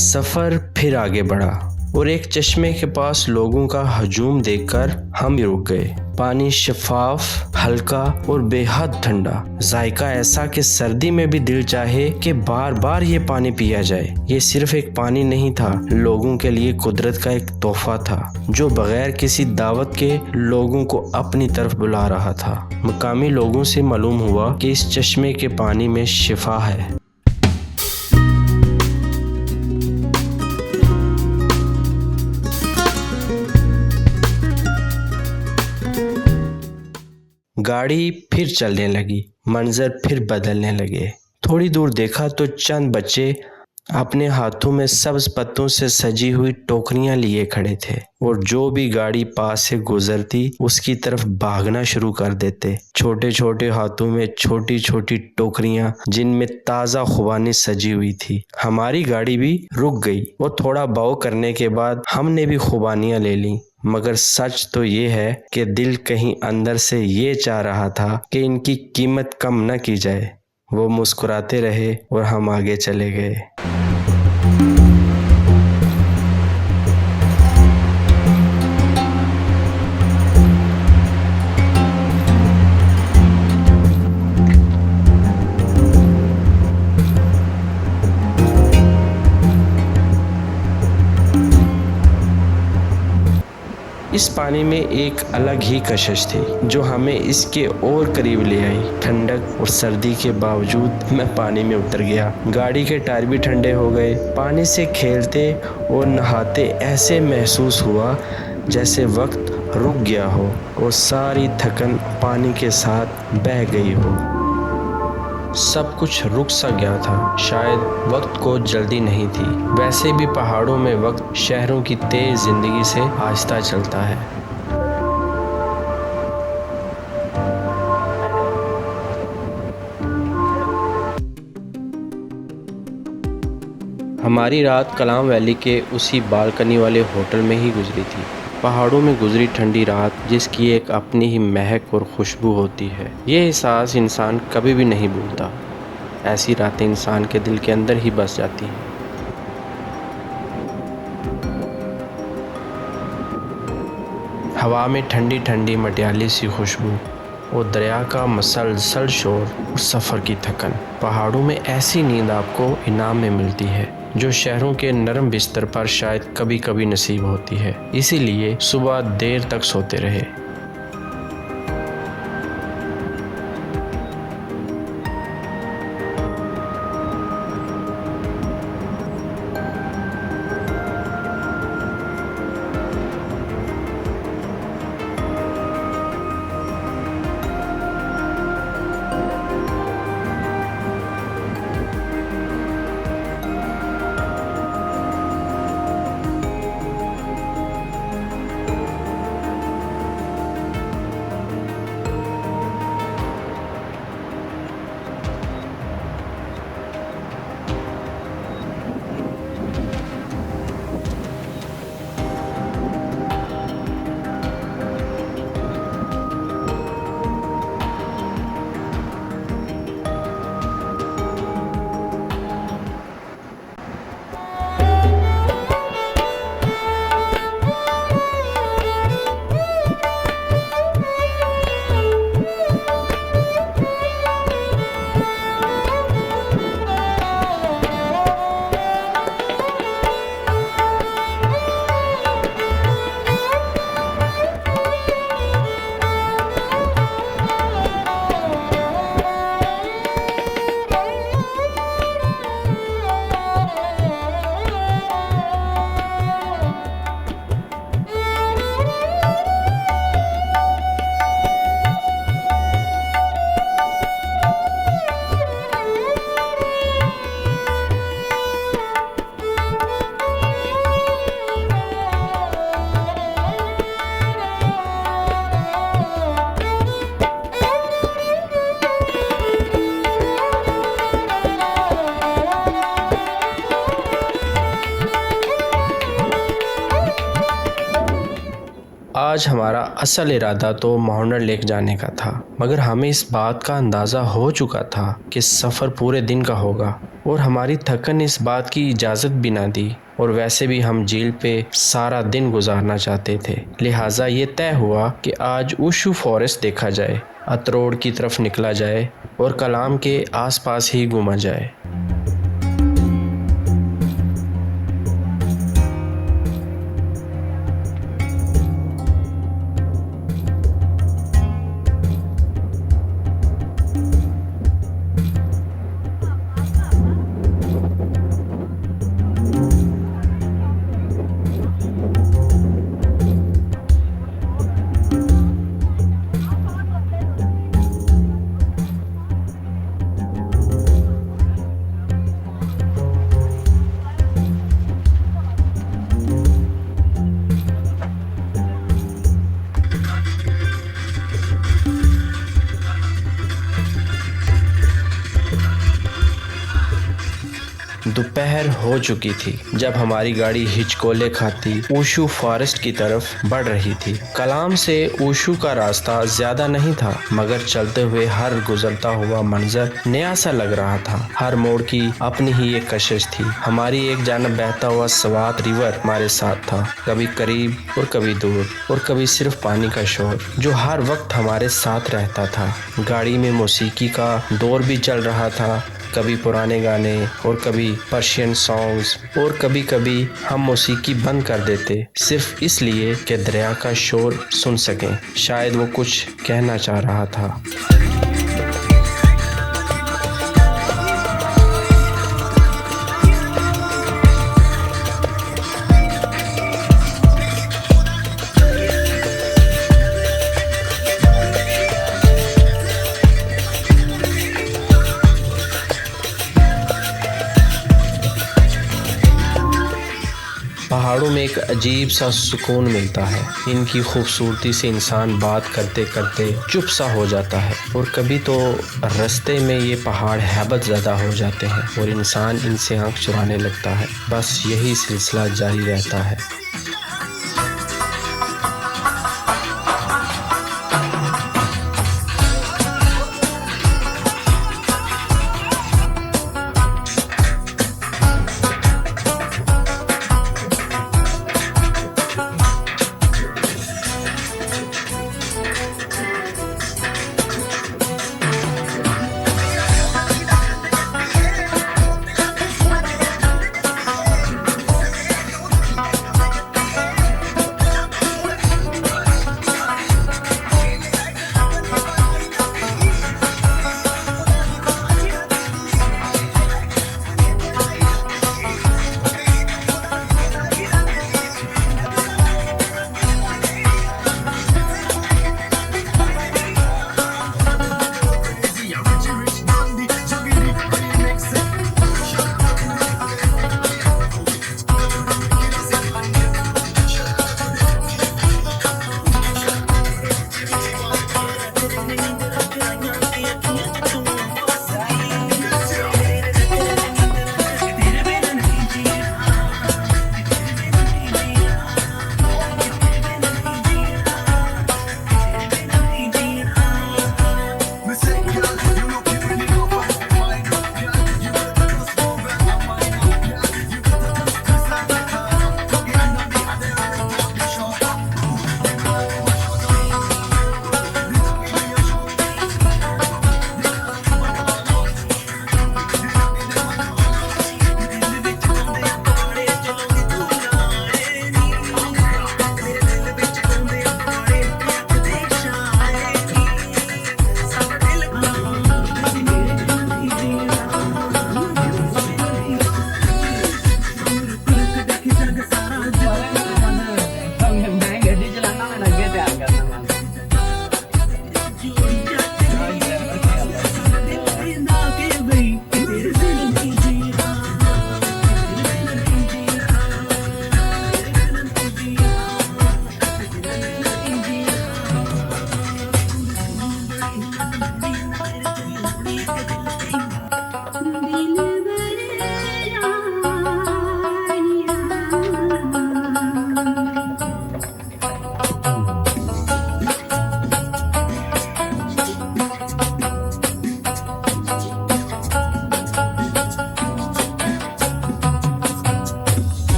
सफर फिर आगे बढ़ा और एक चश्मे के पास लोगों का हजूम देखकर हम भी रुक गए। पानी शफाफ, हल्का और बेहद ठंडा, जायका ऐसा कि सर्दी में भी दिल चाहे कि बार बार ये पानी पिया जाए। ये सिर्फ एक पानी नहीं था, लोगों के लिए कुदरत का एक तोहफा था जो बगैर किसी दावत के लोगों को अपनी तरफ बुला रहा था। मकामी लोगों से मालूम हुआ कि इस चश्मे के पानी में शिफा है। गाड़ी फिर चलने लगी, मंजर फिर बदलने लगे। थोड़ी दूर देखा तो चंद बच्चे अपने हाथों में सब्ज पत्तों से सजी हुई टोकरियां लिए खड़े थे और जो भी गाड़ी पास से गुजरती उसकी तरफ भागना शुरू कर देते। छोटे छोटे हाथों में छोटी छोटी टोकरियां जिनमें ताज़ा खुबानी सजी हुई थी। हमारी गाड़ी भी रुक गई और थोड़ा बाव करने के बाद हमने भी खुबानियां ले ली। मगर सच तो ये है कि दिल कहीं अंदर से ये चाह रहा था कि इनकी कीमत कम न की जाए। वो मुस्कुराते रहे और हम आगे चले गए। इस पानी में एक अलग ही कशिश थी जो हमें इसके और करीब ले आई। ठंडक और सर्दी के बावजूद मैं पानी में उतर गया। गाड़ी के टायर भी ठंडे हो गए। पानी से खेलते और नहाते ऐसे महसूस हुआ जैसे वक्त रुक गया हो और सारी थकन पानी के साथ बह गई हो। सब कुछ रुक सा गया था। शायद वक्त को जल्दी नहीं थी। वैसे भी पहाड़ों में वक्त शहरों की तेज जिंदगी से आहिस्ता चलता है। हमारी रात कलाम वैली के उसी बालकनी वाले होटल में ही गुजरी थी। पहाड़ों में गुजरी ठंडी रात जिसकी एक अपनी ही महक और खुशबू होती है, ये एहसास इंसान कभी भी नहीं भूलता। ऐसी रातें इंसान के दिल के अंदर ही बस जाती हैं। हवा में ठंडी ठंडी मटियाली सी खुशबू और दरिया का मसलसल शोर और सफ़र की थकन। पहाड़ों में ऐसी नींद आपको इनाम में मिलती है जो शहरों के नरम बिस्तर पर शायद कभी कभी नसीब होती है। इसीलिए सुबह देर तक सोते रहे। आज हमारा असल इरादा तो माउंटेन लेक जाने का था, मगर हमें इस बात का अंदाज़ा हो चुका था कि सफ़र पूरे दिन का होगा और हमारी थकन ने इस बात की इजाज़त भी ना दी। और वैसे भी हम झील पे सारा दिन गुजारना चाहते थे, लिहाजा ये तय हुआ कि आज ऊशु फॉरेस्ट देखा जाए, अतरोड़ की तरफ निकला जाए और कलाम के आसपास ही घूमा जाए। दोपहर हो चुकी थी जब हमारी गाड़ी हिचकोले खाती ऊशु फॉरेस्ट की तरफ बढ़ रही थी। कलाम से ऊशु का रास्ता ज्यादा नहीं था, मगर चलते हुए हर गुजरता हुआ मंजर नया सा लग रहा था। हर मोड़ की अपनी ही एक कशिश थी। हमारी एक जानब बहता हुआ स्वात रिवर हमारे साथ था, कभी करीब और कभी दूर, और कभी सिर्फ पानी का शोर जो हर वक्त हमारे साथ रहता था। गाड़ी में मौसीकी का दौर भी चल रहा था, कभी पुराने गाने और कभी पर्शियन सॉन्ग्स, और कभी कभी हम मौसीकी बंद कर देते सिर्फ इसलिए कि दरिया का शोर सुन सकें। शायद वो कुछ कहना चाह रहा था। पहाड़ों में एक अजीब सा सुकून मिलता है। इनकी खूबसूरती से इंसान बात करते करते चुप सा हो जाता है, और कभी तो रास्ते में ये पहाड़ हैबत ज़्यादा हो जाते हैं और इंसान इनसे आंख चुराने लगता है। बस यही सिलसिला जारी रहता है।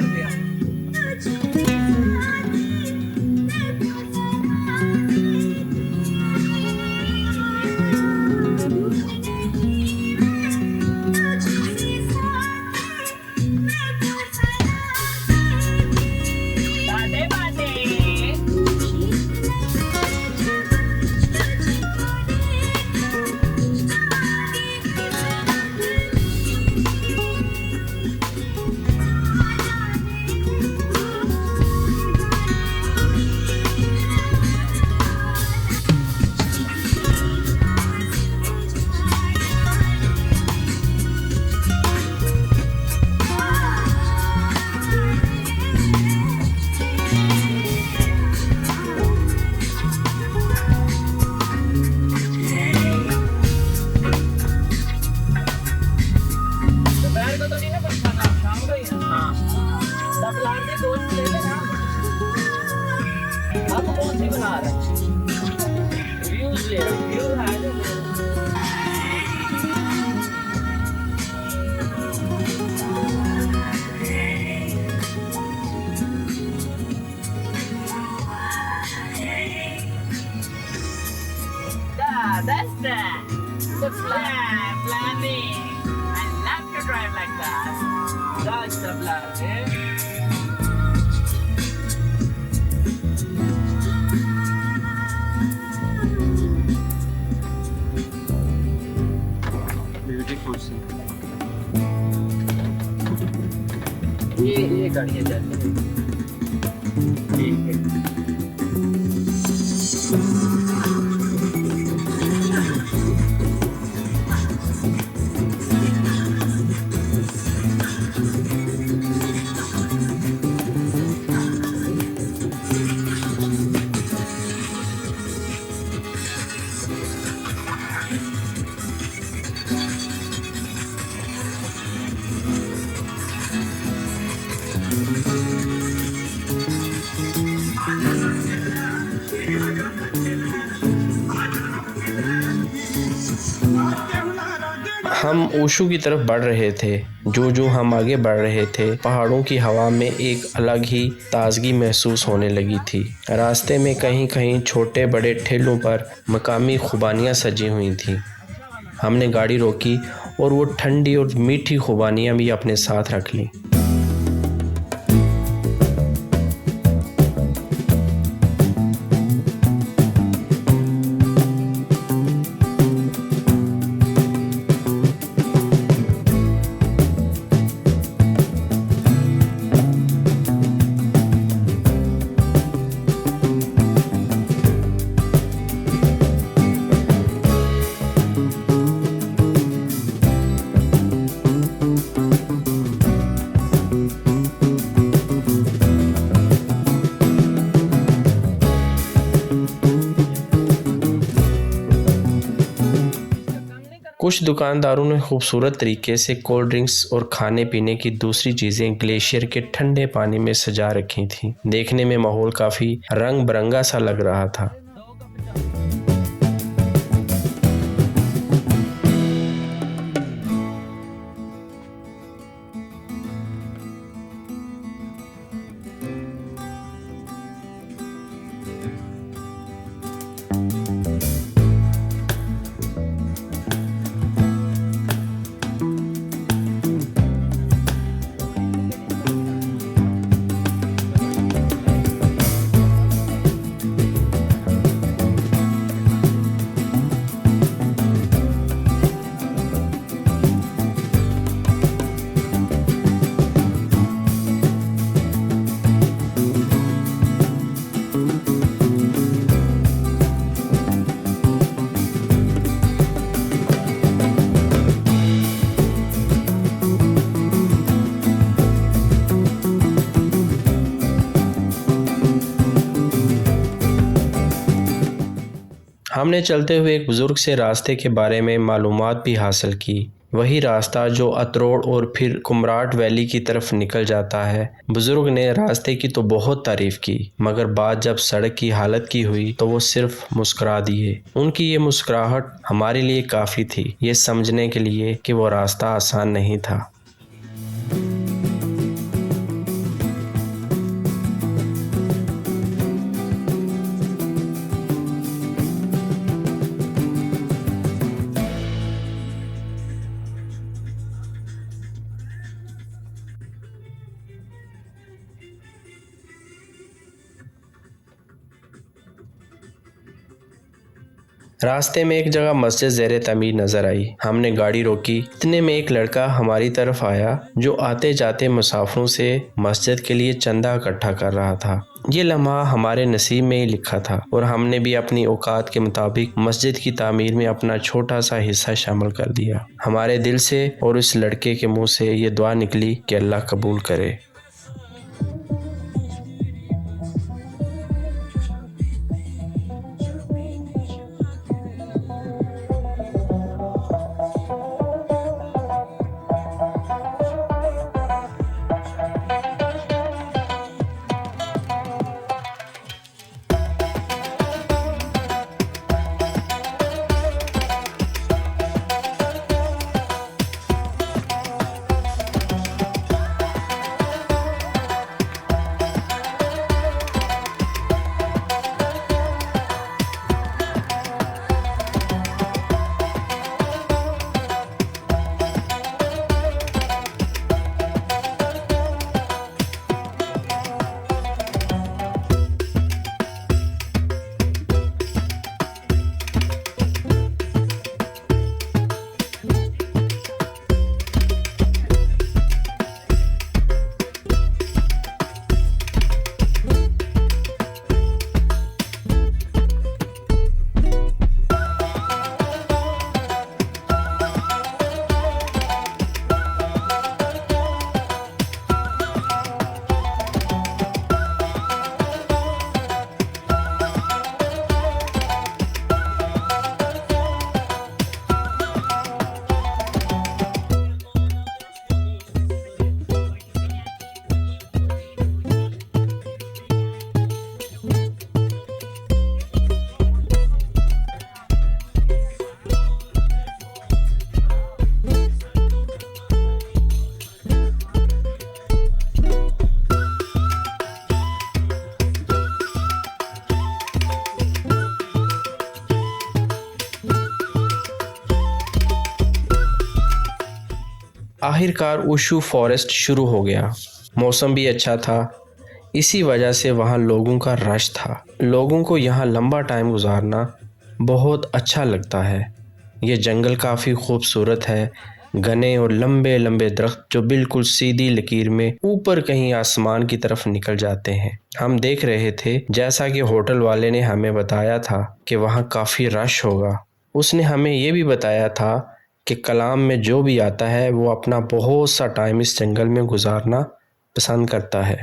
कर दिया। बाटे बाटे दोपहर को तो नहीं ना कुछ खाना, शाम को ही है। हाँ 10 लाख के दोस्त ले लेना। आप कौन सी बना रहे हैं? व्यूज ले रहे, व्यू है जो that's that. The planning. I love to drive like that. That's the plan, eh? Beautiful sea. ये गाड़ी है जाती है। ठीक है। हम ओशो की तरफ बढ़ रहे थे। जो हम आगे बढ़ रहे थे, पहाड़ों की हवा में एक अलग ही ताजगी महसूस होने लगी थी। रास्ते में कहीं कहीं छोटे बड़े ठेलों पर मकामी खुबानियाँ सजी हुई थीं। हमने गाड़ी रोकी और वो ठंडी और मीठी खुबानियाँ भी अपने साथ रख लीं। कुछ दुकानदारों ने खूबसूरत तरीके से कोल्ड ड्रिंक्स और खाने पीने की दूसरी चीज़ें ग्लेशियर के ठंडे पानी में सजा रखी थीं। देखने में माहौल काफ़ी रंग बिरंगा सा लग रहा था। हमने चलते हुए एक बुज़ुर्ग से रास्ते के बारे में मालूमात भी हासिल की। वही रास्ता जो अतरोड़ और फिर कुमराट वैली की तरफ निकल जाता है। बुज़ुर्ग ने रास्ते की तो बहुत तारीफ़ की, मगर बात जब सड़क की हालत की हुई तो वो सिर्फ मुस्कुरा दिए। उनकी ये मुस्कुराहट हमारे लिए काफ़ी थी ये समझने के लिए कि वो रास्ता आसान नहीं था। रास्ते में एक जगह मस्जिद ज़ेरे तमीर नजर आई। हमने गाड़ी रोकी। इतने में एक लड़का हमारी तरफ आया जो आते जाते मुसाफिरों से मस्जिद के लिए चंदा इकट्ठा कर रहा था। ये लम्हा हमारे नसीब में ही लिखा था और हमने भी अपनी औकात के मुताबिक मस्जिद की तामीर में अपना छोटा सा हिस्सा शामिल कर दिया। हमारे दिल से और उस लड़के के मुंह से ये दुआ निकली कि अल्लाह कबूल करे। आखिरकार उशू फॉरेस्ट शुरू हो गया। मौसम भी अच्छा था, इसी वजह से वहाँ लोगों का रश था। लोगों को यहाँ लंबा टाइम गुजारना बहुत अच्छा लगता है। ये जंगल काफ़ी खूबसूरत है। घने और लंबे लंबे दरख्त जो बिल्कुल सीधी लकीर में ऊपर कहीं आसमान की तरफ निकल जाते हैं। हम देख रहे थे, जैसा कि होटल वाले ने हमें बताया था कि वहाँ काफ़ी रश होगा। उसने हमें ये भी बताया था कि कलाम में जो भी आता है वो अपना बहुत सा टाइम इस जंगल में गुजारना पसंद करता है।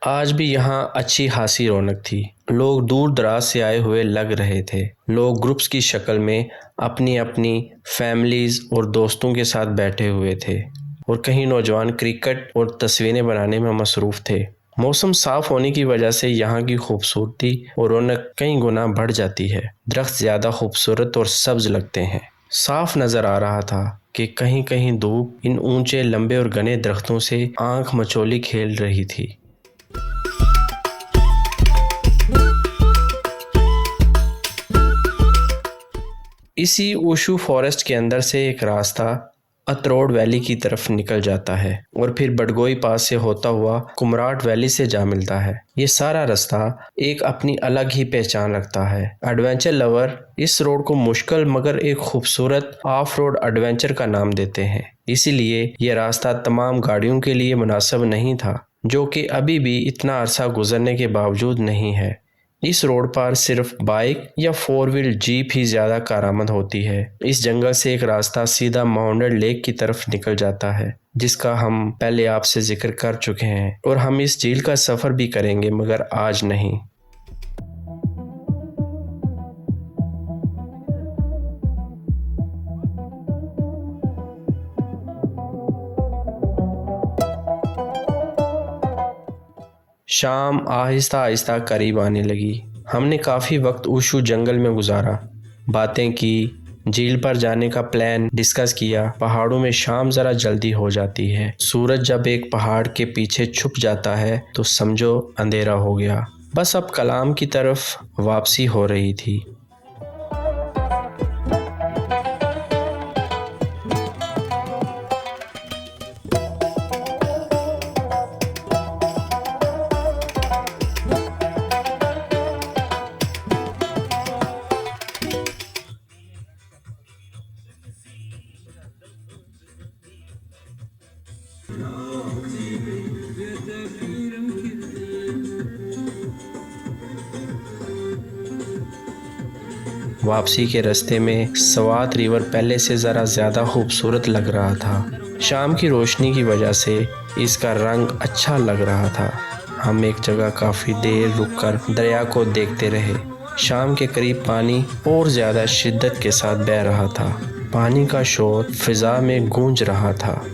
आज भी यहाँ अच्छी खासी रौनक थी। लोग दूर दराज से आए हुए लग रहे थे। लोग ग्रुप्स की शक्ल में अपनी अपनी फैमिलीज़ और दोस्तों के साथ बैठे हुए थे और कहीं नौजवान क्रिकेट और तस्वीरें बनाने में मसरूफ़ थे। मौसम साफ़ होने की वजह से यहाँ की खूबसूरती और रौनक कई गुना बढ़ जाती है। दरख्त ज़्यादा खूबसूरत और सब्ज़ लगते हैं। साफ नज़र आ रहा था कि कहीं कहीं धूप इन ऊंचे लंबे और घने दरख्तों से आंख मचोली खेल रही थी। इसी उशू फॉरेस्ट के अंदर से एक रास्ता अतरोड वैली की तरफ निकल जाता है और फिर बडगोई पास से होता हुआ कुमराट वैली से जा मिलता है। ये सारा रास्ता एक अपनी अलग ही पहचान रखता है। एडवेंचर लवर इस रोड को मुश्किल मगर एक खूबसूरत ऑफ रोड एडवेंचर का नाम देते हैं। इसीलिए ये रास्ता तमाम गाड़ियों के लिए मुनासिब नहीं था, जो कि अभी भी इतना अरसा गुजरने के बावजूद नहीं है। इस रोड पर सिर्फ बाइक या 4 व्हील जीप ही ज़्यादा कारआमद होती है। इस जंगल से एक रास्ता सीधा माउंटेन लेक की तरफ निकल जाता है, जिसका हम पहले आपसे जिक्र कर चुके हैं, और हम इस झील का सफ़र भी करेंगे मगर आज नहीं। शाम आहिस्ता आहिस्ता करीब आने लगी। हमने काफ़ी वक्त उशू जंगल में गुजारा, बातें की, झील पर जाने का प्लान डिस्कस किया। पहाड़ों में शाम ज़रा जल्दी हो जाती है। सूरज जब एक पहाड़ के पीछे छुप जाता है तो समझो अंधेरा हो गया। बस अब कलाम की तरफ वापसी हो रही थी। वापसी के रास्ते में स्वात रिवर पहले से ज़रा ज़्यादा खूबसूरत लग रहा था। शाम की रोशनी की वजह से इसका रंग अच्छा लग रहा था। हम एक जगह काफ़ी देर रुककर दरिया को देखते रहे। शाम के करीब पानी और ज़्यादा शिद्दत के साथ बह रहा था। पानी का शोर फिज़ा में गूंज रहा था।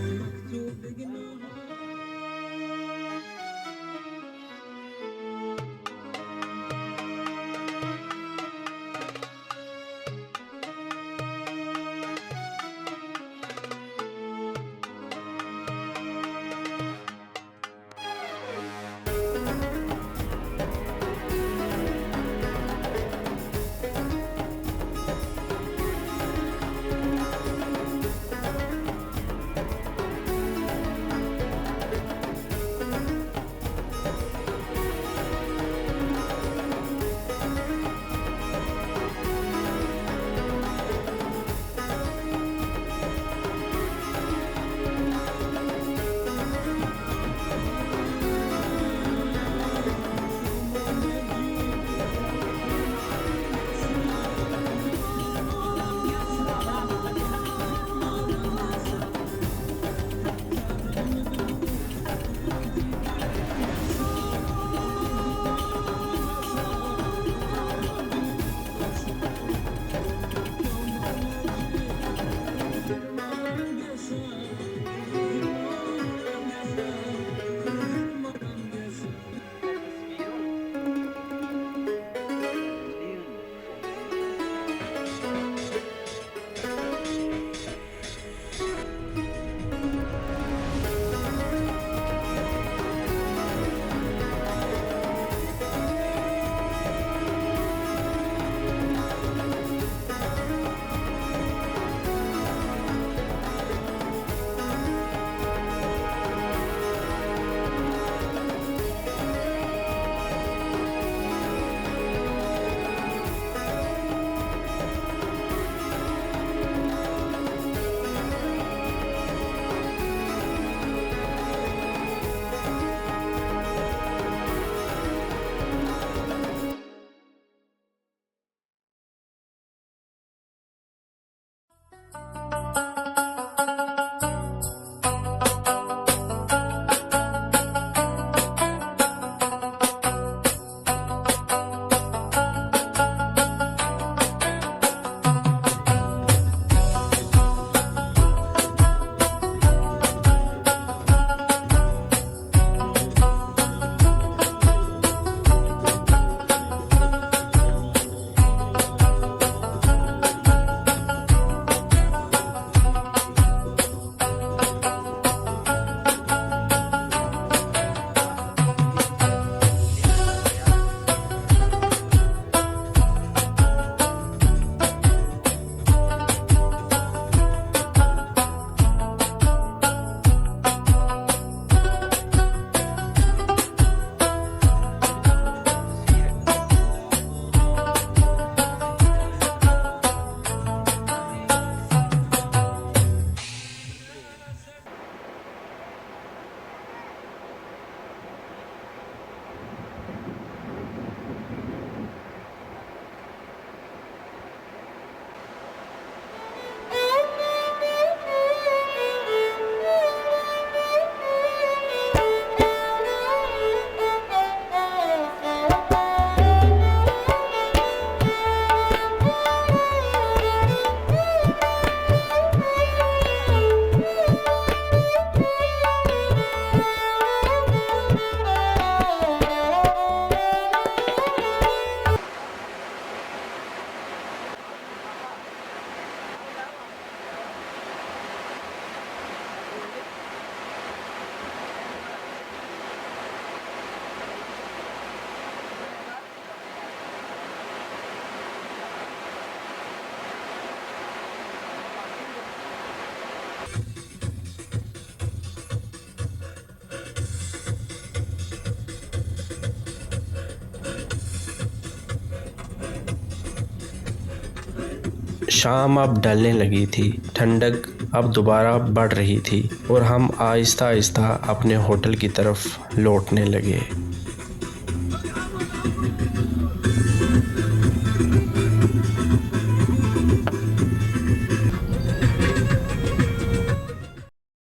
शाम अब ढलने लगी थी। ठंडक अब दोबारा बढ़ रही थी और हम आहिस्ता आहिस्ता अपने होटल की तरफ लौटने लगे।